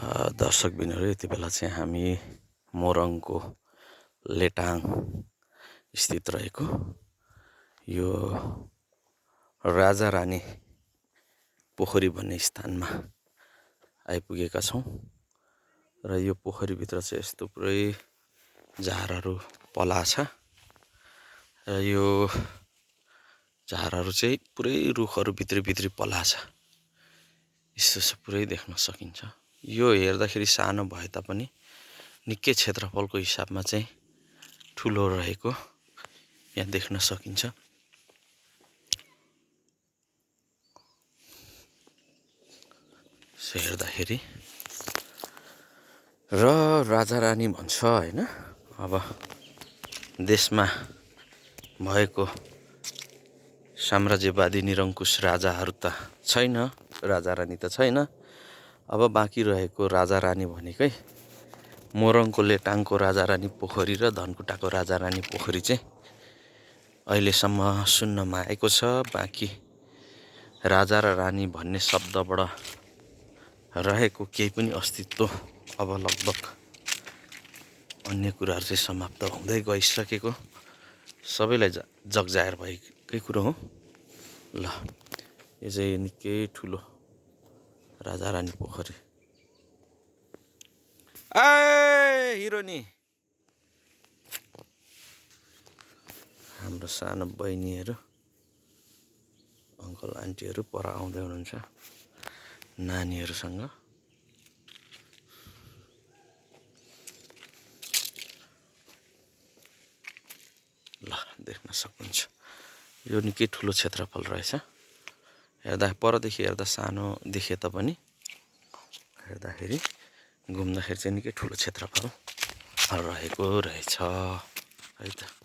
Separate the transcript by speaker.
Speaker 1: दर्शकबिनहरू यति बेला चाहिँ हामी मोरङको लेटाङ स्थित रहेको यो राजा रानी पोखरी भन्ने स्थानमा आइपुगेका छौँ र यो पोखरीभित्र चाहिँ यस्तो पुरै झारहरू पलाछ र यो झारहरू चाहिँ पुरै रुखहरू भित्री भित्री पलाछ। यस्तो पुरै देख्न सकिन्छ। यो हेर्दाखेरि सानो भए तापनि निकै क्षेत्रफलको हिसाबमा चाहिँ ठुलो रहेको यहाँ देख्न सकिन्छ। हेर्दाखेरि र राजा रानी भन्छ हैन, अब देशमा भएको साम्राज्यवादी निरङ्कुश राजाहरू त छैन, राजा रानी त छैन। अब बाँकी रहेको राजा रानी भनेकै मोरङको लेटाङको राजा रानी पोखरी र धनकुटाको राजा रानी पोखरी चाहिँ अहिलेसम्म सुन्नमा आएको छ। बाँकी राजा र रानी भन्ने शब्दबाट रहेको केही पनि अस्तित्व अब लगभग अन्य कुराहरू चाहिँ समाप्त हुँदै गइसकेको सबैलाई जगजाहेर भएकै कुरो हो। ल यो चाहिँ निकै ठुलो राजा रानी पोखरी। हिरोनी हाम्रो सानो बहिनीहरू अङ्कल आन्टीहरू पर आउँदै हुनुहुन्छ नानीहरूसँग। ल देख्न सक्नुहुन्छ यो निकै ठुलो क्षेत्रफल रहेछ। हेर्दा परदेखि हेर्दा सानो देखे तापनि हेर्दाखेरि घुम्दाखेरि चाहिँ निकै ठुलो क्षेत्रफल रहेको रहेछ है त।